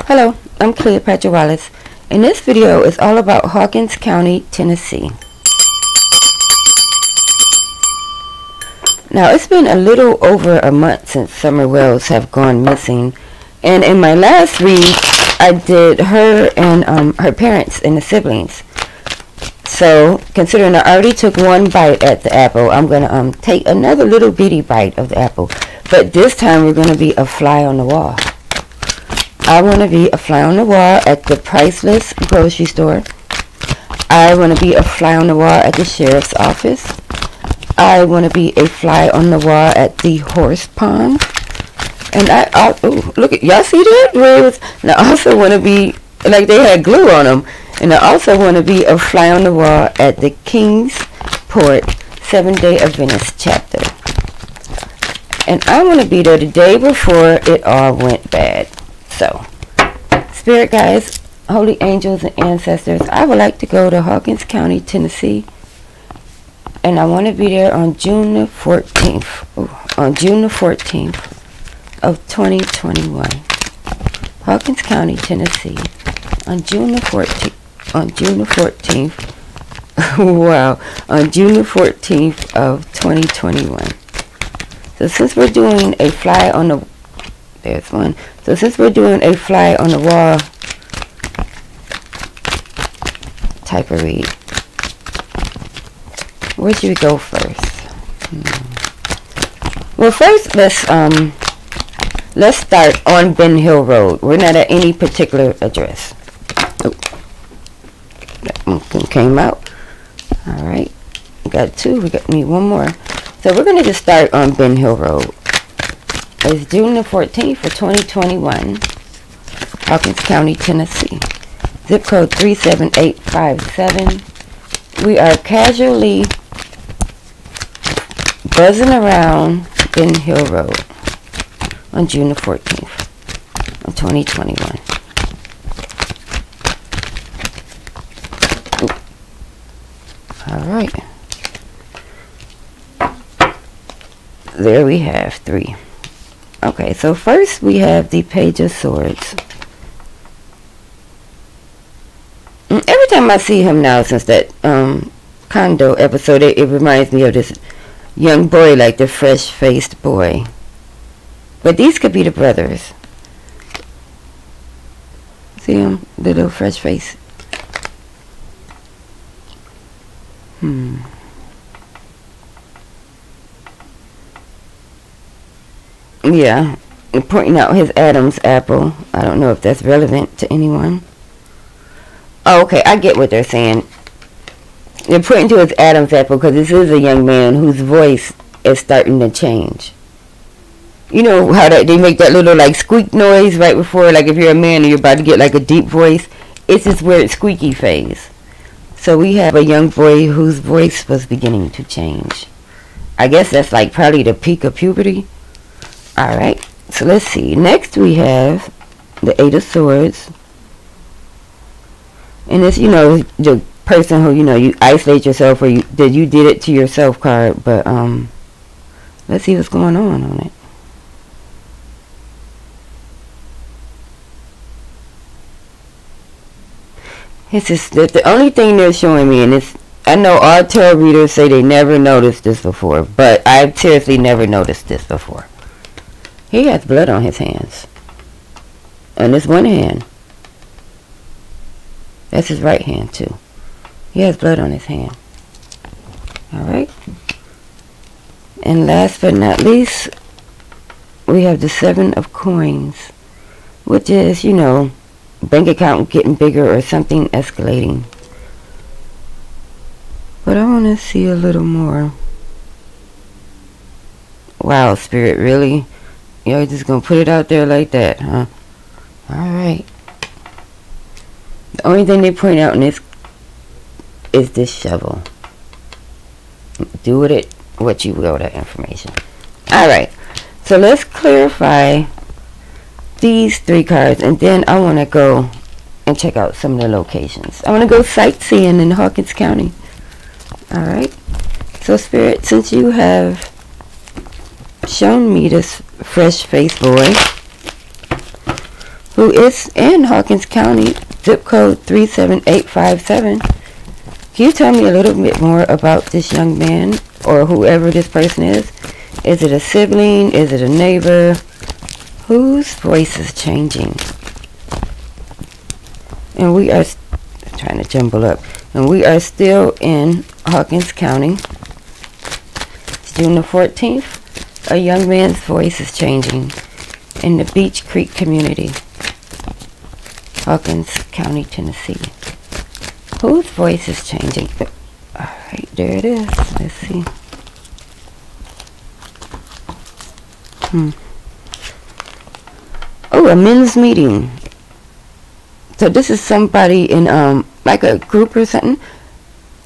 Hello, I'm Cleopatra Wallace, and this video is all about Hawkins County, Tennessee. Now, it's been a little over a month since Summer Wells have gone missing, and in my last read, I did her and her parents and the siblings. So, considering I already took one bite at the apple, I'm going to take another little bitty bite of the apple. But this time, we're going to be a fly on the wall. I want to be a fly on the wall at the Priceless grocery store. I want to be a fly on the wall at the sheriff's office. I want to be a fly on the wall at the horse pond. And oh, look at, y'all see that? Where it was, and I also want to be, like they had glue on them. And I also want to be a fly on the wall at the Kingsport Seventh-day Adventist chapter. And I want to be there the day before it all went bad. So, spirit guides, holy angels, and ancestors, I would like to go to Hawkins County, Tennessee. And I want to be there on June the 14th. On June the 14th of 2021. Hawkins County, Tennessee. On June the 14th. On June the 14th. Wow. On June the 14th of 2021. So since we're doing a fly on the... There's one. So since we're doing a fly on the wall type of read, where should we go first? Well, first let's start on Ben Hill Road. We're not at any particular address. Oh, that one came out. All right, we got two. We need one more. So we're gonna just start on Ben Hill Road. It's June the 14th for 2021, Hawkins County, Tennessee. Zip code 37857. We are casually buzzing around Ben Hill Road on June the 14th of 2021. Alright. There we have three. Okay, so first we have the Page of Swords. Every time I see him now, since that condo episode, it reminds me of this young boy, like the fresh-faced boy. But these could be the brothers. See him? The little fresh face. Yeah, pointing out his Adam's apple. I don't know if that's relevant to anyone. Oh, okay, I get what they're saying. They're pointing to his Adam's apple because this is a young man whose voice is starting to change. You know how they make that little like squeak noise right before, like if you're a man and you're about to get like a deep voice. It's this weird squeaky phase. So we have a young boy whose voice was beginning to change. I guess that's like probably the peak of puberty. Alright, so let's see. Next we have the Eight of Swords. And it's, you know, the person who, you know, you isolate yourself or you did it to yourself card. But, let's see what's going on it. It's just that the only thing they're showing me, and it's, I know all tarot readers say they never noticed this before, but I've seriously never noticed this before. He has blood on his hands. On this one hand. That's his right hand too. He has blood on his hand. Alright. And last but not least, we have the Seven of Coins. Which is, you know, bank account getting bigger or something escalating. But I want to see a little more. Wow, Spirit, really? You're just going to put it out there like that, huh? Alright. The only thing they point out in this is this shovel. Do with it what you will with that information. Alright. So let's clarify these three cards. And then I want to go and check out some of the locations. I want to go sightseeing in Hawkins County. Alright. So Spirit, since you have shown me this fresh-faced boy who is in Hawkins County, zip code 37857. Can you tell me a little bit more about this young man or whoever this person is? Is it a sibling? Is it a neighbor? Whose voice is changing? And we are trying to jumble up. And we are still in Hawkins County. It's June the 14th. A young man's voice is changing in the Beach Creek community, Hawkins County, Tennessee. Whose voice is changing? Alright, there it is. Let's see. Oh, a men's meeting. So this is somebody in like a group or something.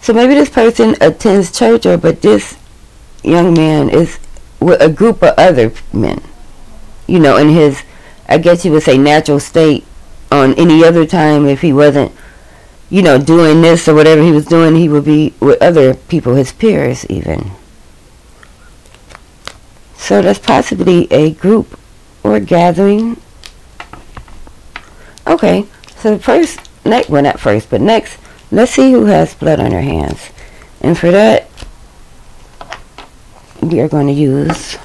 So maybe this person attends church, but this young man is with a group of other men. You know, in his, I guess you would say, natural state. On any other time, if he wasn't, you know, doing this or whatever he was doing, he would be with other people, his peers even. So that's possibly a group or gathering. Okay, so first, well, not first, but next, let's see who has blood on their hands. And for that, we are going to use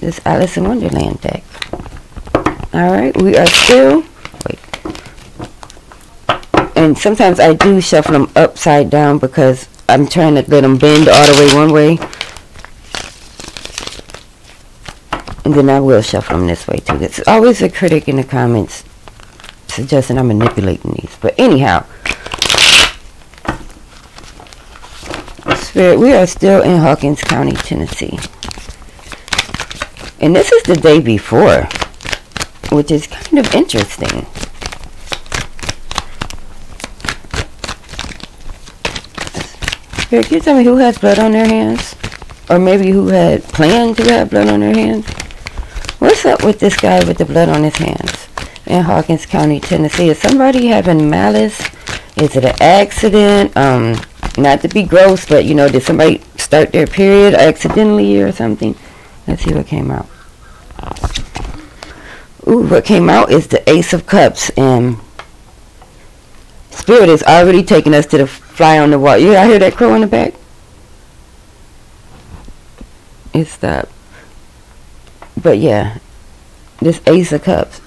this Alice in Wonderland deck. Alright, we are still, wait, and sometimes I do shuffle them upside down because I'm trying to let them bend all the way one way. And then I will shuffle them this way too. There's always a critic in the comments suggesting I'm manipulating these. But anyhow, Spirit, we are still in Hawkins County, Tennessee. And this is the day before, which is kind of interesting. Spirit, can you tell me who has blood on their hands? Or maybe who had planned to have blood on their hands? What's up with this guy with the blood on his hands in Hawkins County, Tennessee? Is somebody having malice? Is it an accident? Not to be gross, but you know, did somebody start their period accidentally or something? Let's see what came out. Ooh, what came out is the Ace of Cups, and Spirit is already taking us to the fly on the wall. You I hear that crow in the back? It stopped. But yeah, this Ace of Cups.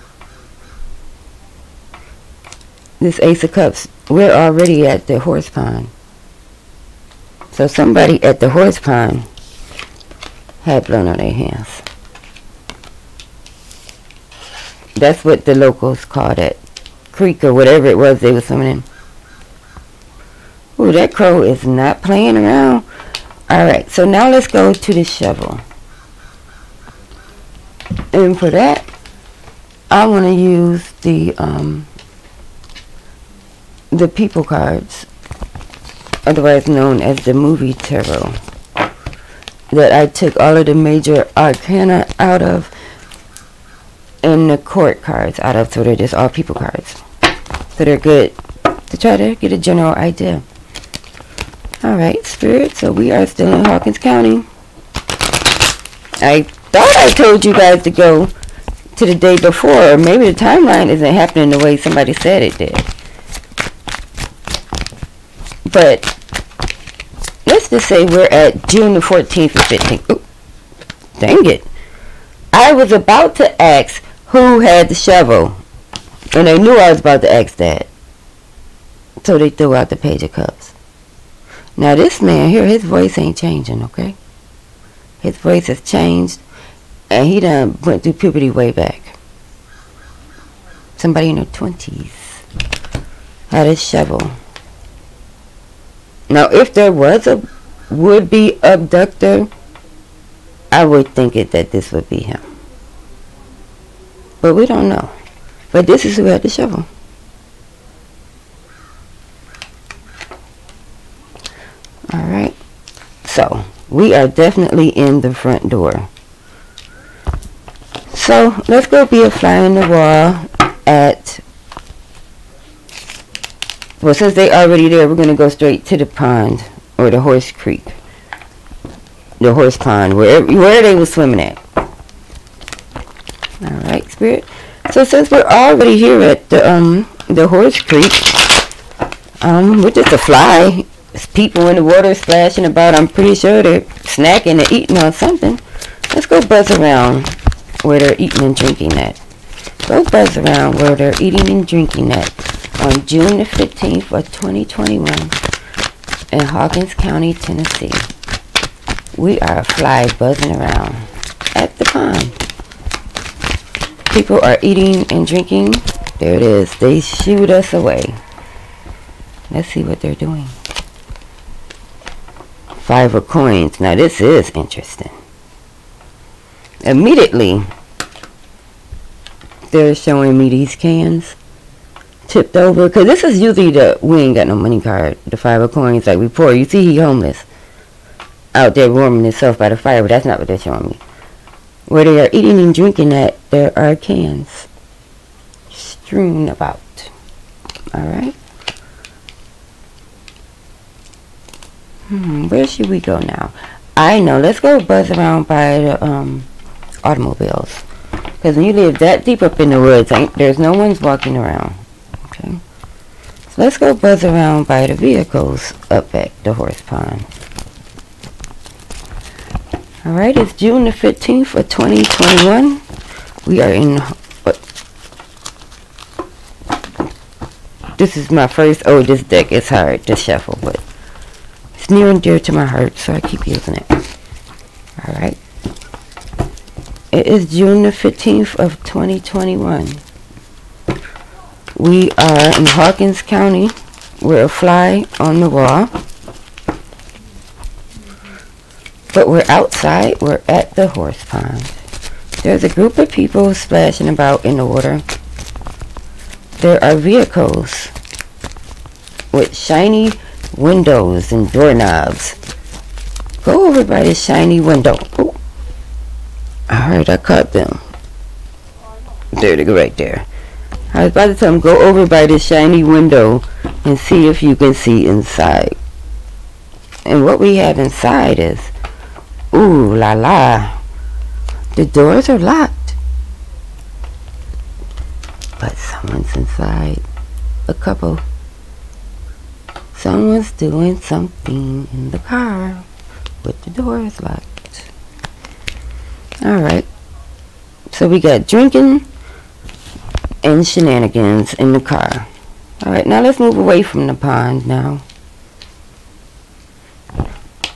This Ace of Cups, we're already at the horse pond. So somebody at the horse pond had blood on their hands. That's what the locals call that creek or whatever it was they were swimming in. Ooh, that crow is not playing around. Alright, so now let's go to the shovel. And for that, I want to use the people cards, otherwise known as the movie tarot, that I took all of the major arcana out of and the court cards out of, so they're just all people cards. So they're good to try to get a general idea. Alright, Spirit, so we are still in Hawkins County. I thought I told you guys to go to the day before, or maybe the timeline isn't happening the way somebody said it did. But let's just say we're at June the 14th or 15th. Ooh, dang it. I was about to ask who had the shovel, and they knew I was about to ask that. So they threw out the Page of Cups. Now this man here, his voice ain't changing, okay? His voice has changed, and he done went through puberty way back. Somebody in their 20s had a shovel. Now if there was a would-be abductor, I would think that this would be him. But we don't know. But this is who had the shovel. Alright. So, we are definitely in the front door. So, let's go be a fly on the wall at... Well, since they already there, we're going to go straight to the pond. Or the horse creek. The horse pond. Where they were swimming at. Alright, Spirit. So since we're already here at the Horse Creek, we're just a fly. There's people in the water splashing about. I'm pretty sure they're snacking and eating on something. Let's go buzz around where they're eating and drinking at. Go buzz around where they're eating and drinking at on June the 15th of 2021 in Hawkins County, Tennessee. We are a fly buzzing around at the pond. People are eating and drinking. There it is. They shooed us away. Let's see what they're doing. 5 of coins. Now this is interesting. Immediately, they're showing me these cans tipped over. Because this is usually we ain't got no money card. The 5 of coins like before. You see he homeless. Out there warming himself by the fire. But that's not what they're showing me. Where they are eating and drinking at, there are cans strewn about. Alright. Where should we go now? I know. Let's go buzz around by the automobiles. Because when you live that deep up in the woods, there's no one's walking around. Okay. So let's go buzz around by the vehicles up at the horse pond. Alright, it's June the 15th of 2021. We are in... This is my first... Oh, this deck is hard to shuffle, but it's near and dear to my heart, so I keep using it. Alright. It is June the 15th of 2021. We are in Hawkins County. We're a fly on the wall. But we're outside. We're at the horse pond. There's a group of people splashing about in the water. There are vehicles with shiny windows and doorknobs. Go over by this shiny window. Oh, alright, I caught them. There they go right there. I was about to tell them, go over by this shiny window and see if you can see inside. And what we have inside is, ooh la la, the doors are locked. But someone's inside. A couple. Someone's doing something in the car with the doors locked. Alright. So we got drinking and shenanigans in the car. Alright, now let's move away from the pond now.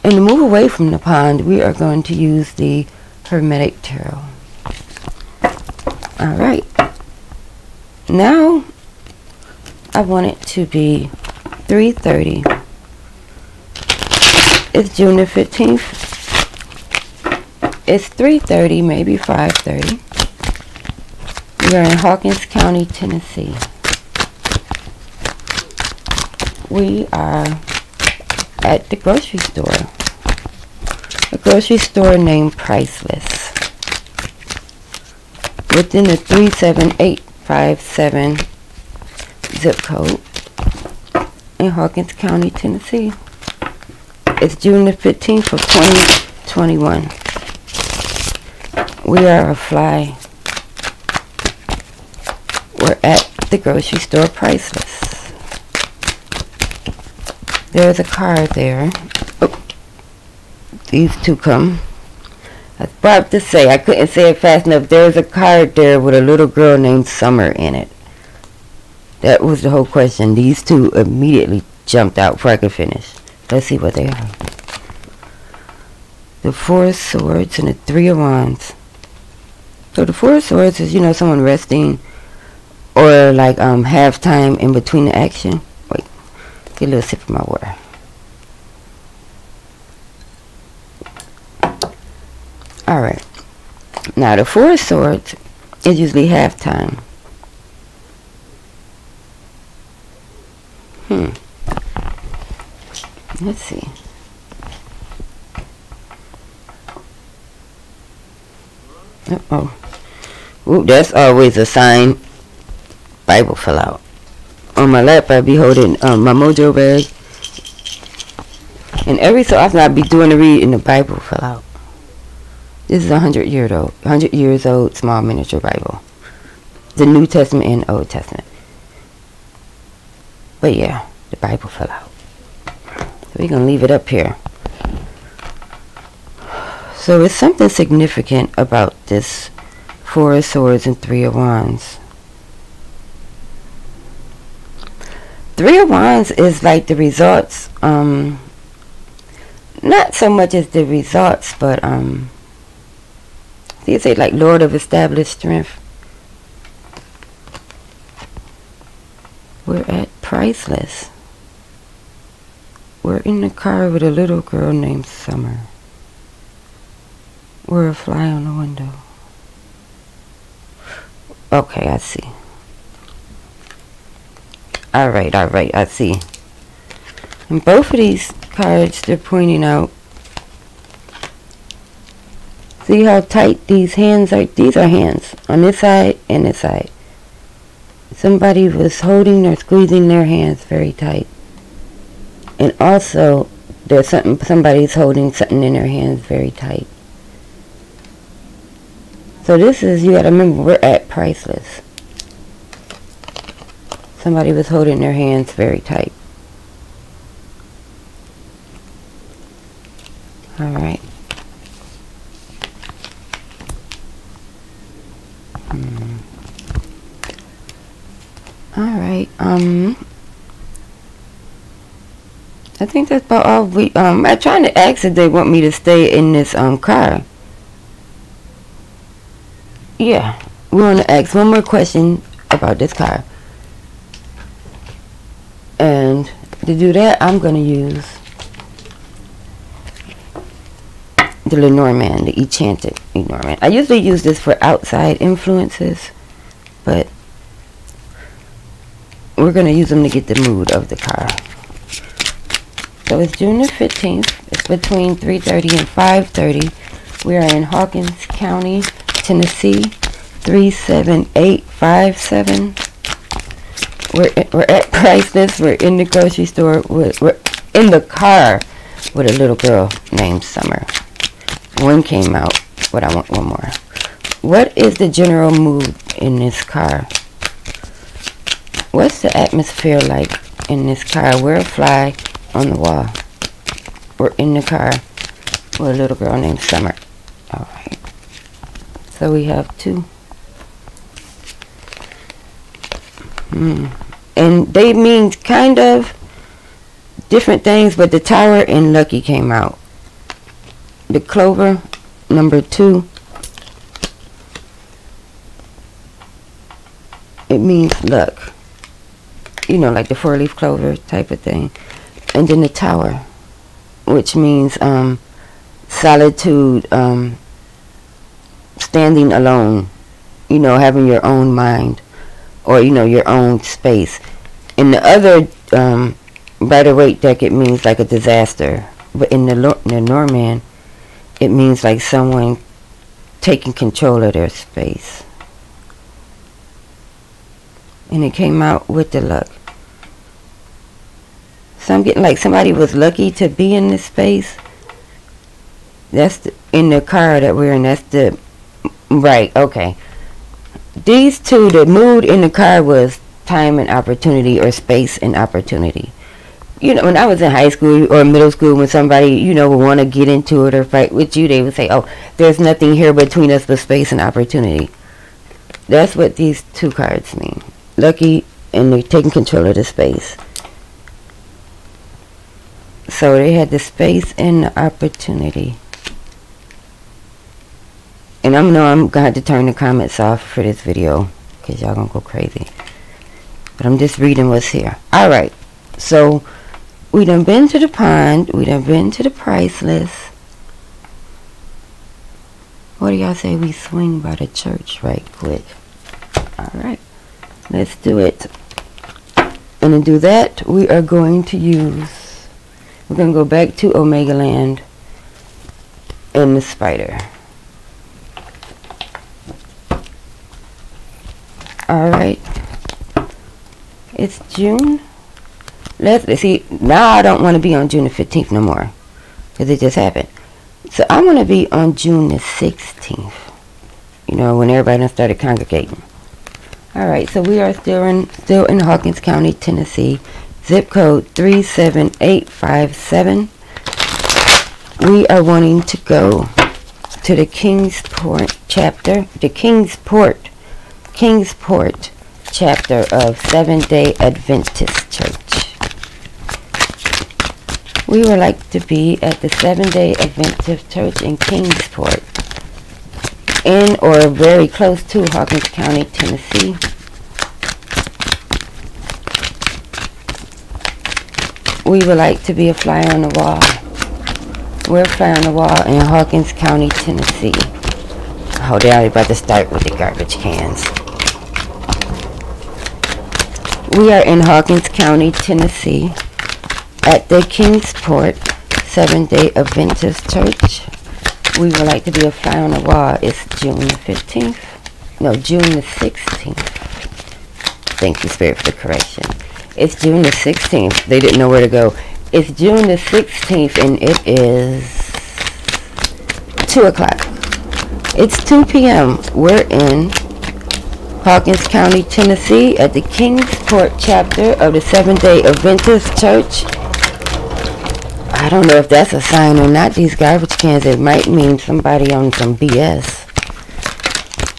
And to move away from the pond, we are going to use the Hermetic Tarot. Alright. Now, I want it to be 3:30. It's June the 15th. It's 3:30, maybe 5:30. We are in Hawkins County, Tennessee. We are at the grocery store. A grocery store named Priceless. Within the 37857 zip code in Hawkins County, Tennessee. It's June the 15th of 2021. We are a fly. We're at the grocery store Priceless. There's a car there. Oh, these two come. I was about to say, I couldn't say it fast enough. There's a car there with a little girl named Summer in it. That was the whole question. These two immediately jumped out before I could finish. Let's see what they are. The 4 of Swords and the 3 of Wands. So the 4 of Swords is, you know, someone resting or like halftime in between the action. Wait, get a little sip of my water. Alright. Now the 4 of Swords is usually halftime. Let's see. Uh-oh. Ooh, that's always a sign. Bible fell out. On my lap, I be holding my mojo bag. And every so often, I be doing a read and the Bible fell out. This is 100 years old small miniature Bible. the New Testament and Old Testament. But yeah, the Bible fell out. So we're going to leave it up here. So it's something significant about this Four of Swords and Three of Wands. Three of Wands is like the results, not so much as the results, but you say like Lord of established strength. We're at Priceless. We're in the car with a little girl named Summer. We're a fly on the window. Okay, I see. Alright, I see. And both of these cards, they're pointing out. See how tight these hands are? These are hands on this side and this side. Somebody was holding or squeezing their hands very tight. And also, there's somebody's holding something in their hands very tight. So this is, you gotta remember, we're at Priceless. Somebody was holding their hands very tight. Alright. Alright, I think that's about all I'm trying to ask if they want me to stay in this car. Yeah, we want to ask one more question about this car. And to do that, I'm going to use the Lenormand, the Enchanted Lenormand. I usually use this for outside influences, but we're going to use them to get the mood of the car. So it's June the 15th. It's between 3:30 and 5:30. We are in Hawkins County, Tennessee, 37857. We're at Priceless. We're in the grocery store. We're in the car with a little girl named Summer. One came out, but I want one more. What is the general mood in this car? What's the atmosphere like in this car? We're a fly on the wall. We're in the car with a little girl named Summer. Alright. So we have two. And they mean kind of different things, but the Tower and Lucky came out. The Clover, number 2. It means luck. You know, like the 4-leaf clover type of thing. And then the Tower, which means solitude, standing alone, you know, having your own mind, or, you know, your own space. In the other Rider-Waite deck, it means like a disaster. But in the Lenormand, it means like someone taking control of their space. And it came out with the luck. So I'm getting like somebody was lucky to be in this space. That's in the car that we're in. That's the... Right, okay. These two, the mood in the car was time and opportunity, or space and opportunity. You know, when I was in high school or middle school, when somebody, you know, would want to get into it or fight with you, they would say, oh, there's nothing here between us but space and opportunity. That's what these two cards mean. Lucky, and they're taking control of the space. So they had the space and the opportunity. And I know I'm going to have to turn the comments off for this video, because y'all going to go crazy. But I'm just reading what's here. Alright, so we done been to the pond. We done been to the Priceless. What do y'all say we swing by the church right quick? Alright, let's do it. And to do that, we are going to use... We're going to go back to Omega Land and the Spider. Alright. It's June. Let's see. Now I don't want to be on June the 15th no more, because it just happened. So I want to be on June the 16th. You know, when everybody done started congregating. Alright, so we are still in Hawkins County, Tennessee. Zip code 37857. We are wanting to go to the Kingsport chapter, the Kingsport chapter of Seventh-day Adventist Church. We would like to be at the Seventh-day Adventist Church in Kingsport, in or very close to Hawkins County, Tennessee. We would like to be a fly on the wall. We're a fly on the wall in Hawkins County, Tennessee. Oh, they're about to start with the garbage cans. We are in Hawkins County, Tennessee, at the Kingsport Seventh-day Adventist Church. We would like to be a fly on the wall. It's June the 15th. No, June the 16th. Thank you, Spirit, for the correction. It's June the 16th. They didn't know where to go. It's June the 16th, and it is 2 o'clock. It's 2 p.m. We're in Hawkins County, Tennessee, at the Kingsport chapter of the Seventh-day Adventist Church. I don't know if that's a sign or not. These garbage cans, it might mean somebody on some BS.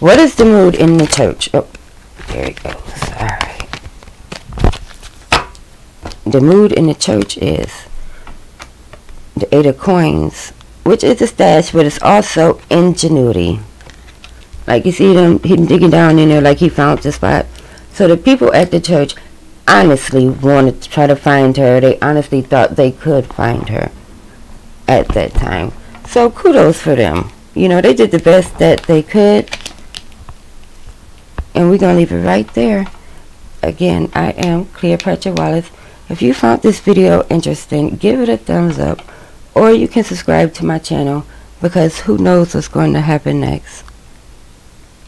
What is the mood in the church? Oh, there it goes. All right. The mood in the church is the 8 of coins, which is a stash, but it's also ingenuity. Like, you see him digging down in there like he found the spot. So the people at the church honestly wanted to try to find her. They honestly thought they could find her at that time. So kudos for them. You know, they did the best that they could. And we're going to leave it right there. Again, I am Cleopatra Wallace. If you found this video interesting, give it a thumbs up. Or you can subscribe to my channel, because who knows what's going to happen next.